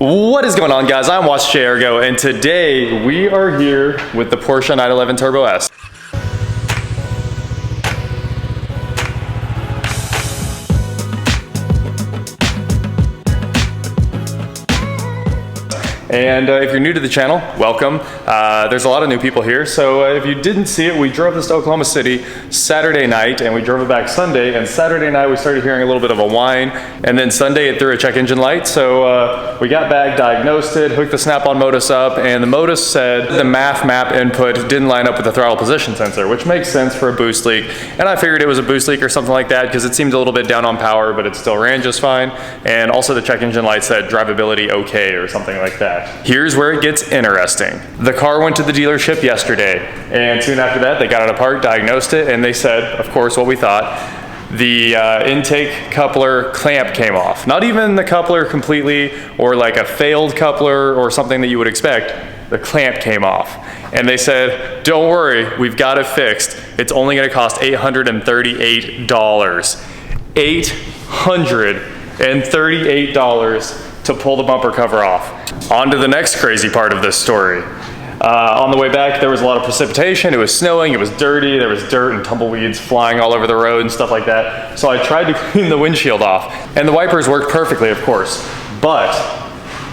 What is going on, guys? I'm Watch Ergo, and today we are here with the Porsche 911 Turbo S. And if you're new to the channel, welcome. There's a lot of new people here, so if you didn't see it, we drove this to Oklahoma City Saturday night, and we drove it back Sunday, and Saturday night we started hearing a little bit of a whine, and then Sunday it threw a check engine light, so we got back, diagnosed it, hooked the snap-on Modus up, and the Modus said the MAF map input didn't line up with the throttle position sensor, which makes sense for a boost leak, and I figured it was a boost leak or something like that, because it seemed a little bit down on power, but it still ran just fine, and also the check engine light said drivability okay, or something like that. Here's where it gets interesting. The car went to the dealership yesterday, and soon after that, they got it apart, diagnosed it, and they said, of course, what we thought. The intake coupler clamp came off. Not even the coupler completely, or like a failed coupler, or something that you would expect. The clamp came off. And they said, don't worry, we've got it fixed. It's only gonna cost $838. $838 to pull the bumper cover off. On to the next crazy part of this story. On the way back, there was a lot of precipitation. It was snowing, it was dirty, there was dirt and tumbleweeds flying all over the road and stuff like that. So I tried to clean the windshield off, and the wipers worked perfectly, of course. But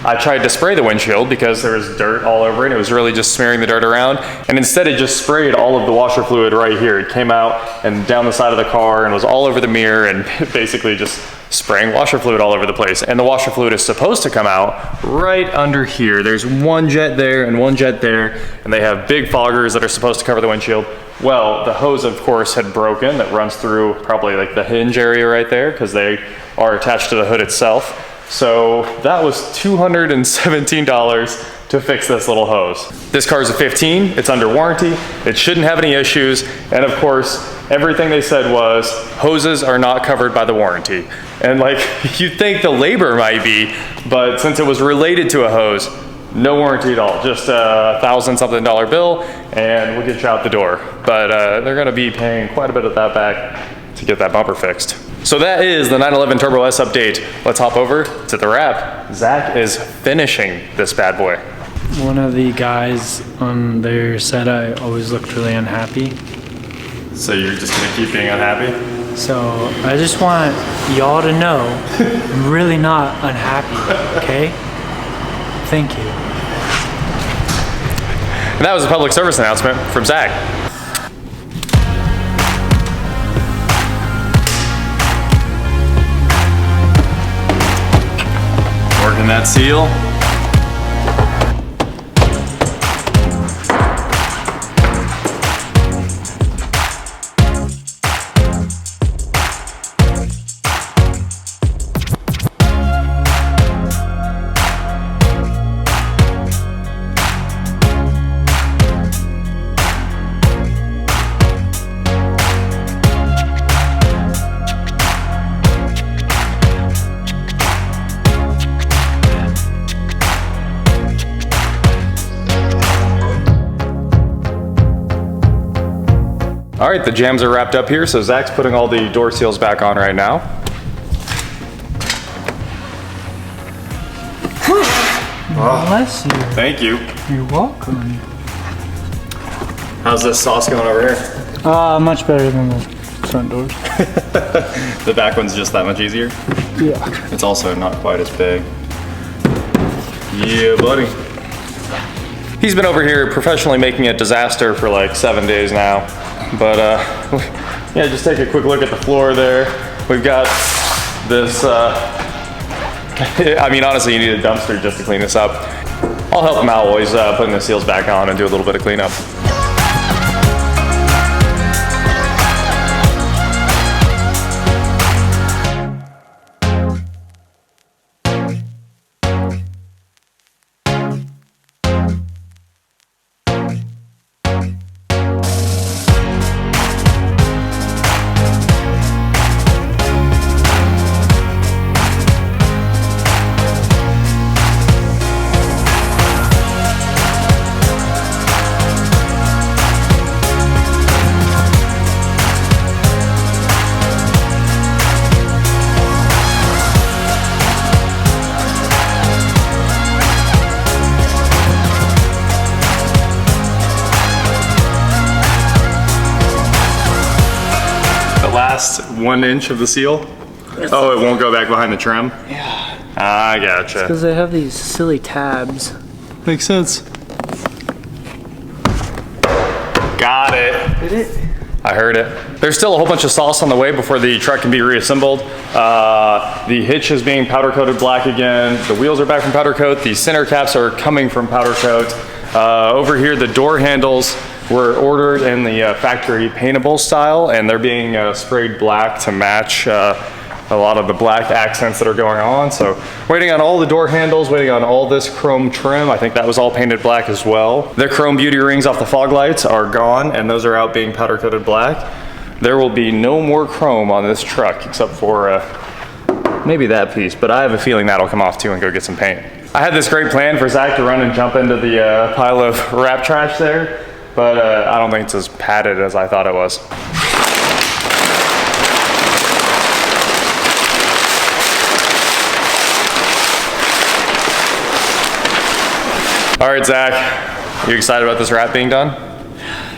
I tried to spray the windshield because there was dirt all over it. It was really just smearing the dirt around. And instead it just sprayed all of the washer fluid right here. It came out and down the side of the car and was all over the mirror and basically just spraying washer fluid all over the place. And the washer fluid is supposed to come out right under here. There's one jet there and one jet there, and they have big foggers that are supposed to cover the windshield. Well, the hose, of course, had broken that runs through probably like the hinge area right there, because they are attached to the hood itself. So that was $217 to fix this little hose. This car is a 15, it's under warranty, it shouldn't have any issues, and of course, everything they said was, hoses are not covered by the warranty. And like, you'd think the labor might be, but since it was related to a hose, no warranty at all, just a $1,000-something bill, and we'll get you out the door. But they're gonna be paying quite a bit of that back to get that bumper fixed. So that is the 911 Turbo S update. Let's hop over to the wrap. Zach is finishing this bad boy. One of the guys on there said I always looked really unhappy. So you're just gonna keep being unhappy? So I just want y'all to know I'm really not unhappy, okay? Thank you. And that was a public service announcement from Zach. Working that seal. All right, the jams are wrapped up here, so Zach's putting all the door seals back on right now. Bless you. Thank you. You're welcome. How's this sauce going over here? Much better than the front doors. The back one's just that much easier? Yeah. It's also not quite as big. Yeah, buddy. He's been over here professionally making a disaster for like 7 days now. But yeah, just take a quick look at the floor there. We've got this, I mean, honestly, you need a dumpster just to clean this up. I'll help him out while he's putting the seals back on and do a little bit of cleanup. 1 inch of the seal? Oh, it won't go back behind the trim? Yeah. I gotcha. Because they have these silly tabs. Makes sense. Got it. Did it? I heard it. There's still a whole bunch of sauce on the way before the truck can be reassembled. The hitch is being powder coated black again. The wheels are back from powder coat. The center caps are coming from powder coat. Over here, the door handles were ordered in the factory paintable style, and they're being sprayed black to match a lot of the black accents that are going on. So waiting on all the door handles, waiting on all this chrome trim. I think that was all painted black as well. The chrome beauty rings off the fog lights are gone, and those are out being powder coated black. There will be no more chrome on this truck except for maybe that piece, but I have a feeling that'll come off too and go get some paint. I had this great plan for Zach to run and jump into the pile of wrap trash there, but I don't think it's as padded as I thought it was. All right, Zach, you excited about this wrap being done?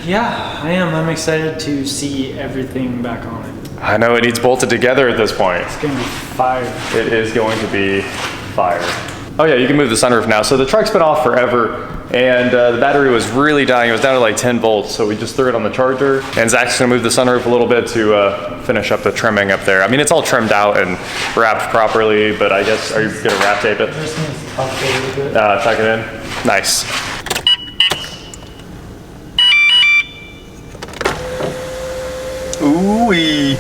Yeah, I am. I'm excited to see everything back on it. I know it needs bolted together at this point. It's gonna be fire. It is going to be fire. Oh yeah, you can move the sunroof now. So the truck's been off forever, and the battery was really dying. It was down to like 10 volts, so we just threw it on the charger. And Zach's gonna move the sunroof a little bit to finish up the trimming up there. I mean, it's all trimmed out and wrapped properly, but I guess, are you gonna wrap tape it? Just needs to update a little bit. Tuck it in. Nice. Ooh-wee.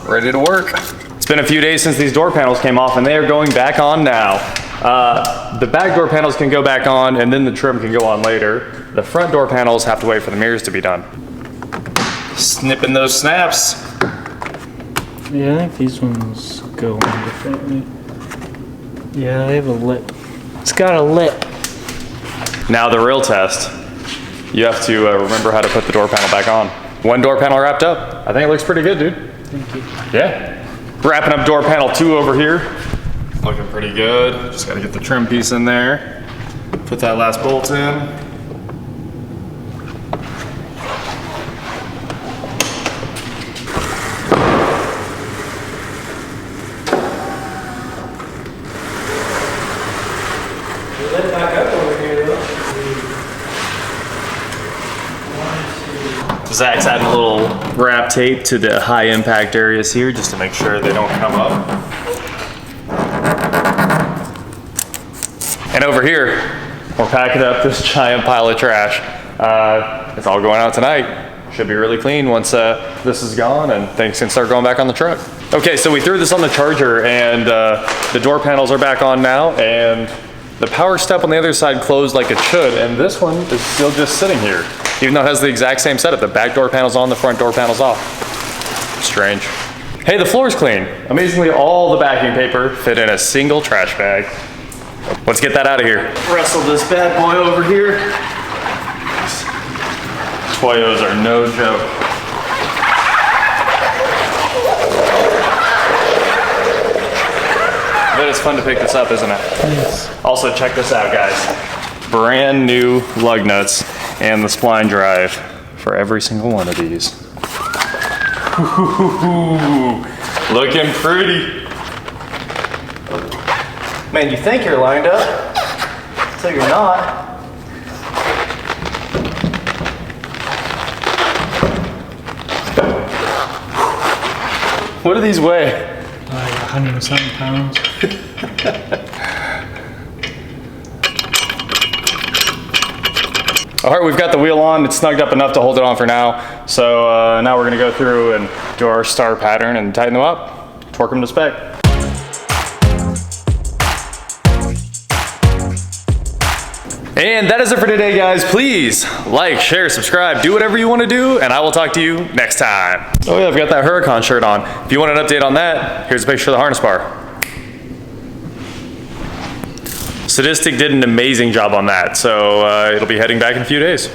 Ready to work. It's been a few days since these door panels came off, and they are going back on now. The back door panels can go back on, and then the trim can go on later. The front door panels have to wait for the mirrors to be done. Snipping those snaps. Yeah, I think these ones go on differently. Yeah, they have a lip. It's got a lip. Now the real test. You have to remember how to put the door panel back on. One door panel wrapped up. I think it looks pretty good, dude. Thank you. Yeah. Wrapping up door panel 2 over here. Looking pretty good. Just gotta get the trim piece in there. Put that last bolt in. Back up over here though. Zach's adding a little wrap tape to the high impact areas here just to make sure they don't come up. And over here, we're packing up this giant pile of trash. It's all going out tonight. Should be really clean once this is gone and things can start going back on the truck. Okay, so we threw this on the charger, and the door panels are back on now, and the power step on the other side closed like it should, and this one is still just sitting here, even though it has the exact same setup. The back door panel's on, the front door panel's off. Strange. Hey, the floor's clean. Amazingly, all the backing paper fit in a single trash bag. Let's get that out of here. Wrestle this bad boy over here. Toyos are no joke. But it's fun to pick this up, isn't it? Yes. Also, check this out, guys. Brand new lug nuts and the spline drive for every single one of these. Ooh, looking pretty. Man, you think you're lined up, so you're not. What do these weigh? Like 100 and something pounds. All right, we've got the wheel on. It's snugged up enough to hold it on for now. So now we're gonna go through and do our star pattern and tighten them up, torque them to spec. And that is it for today, guys. Please like, share, subscribe, do whatever you want to do, and I will talk to you next time. Oh yeah, I've got that Huracan shirt on. If you want an update on that, here's a picture of the harness bar. Sadistic did an amazing job on that, so it'll be heading back in a few days.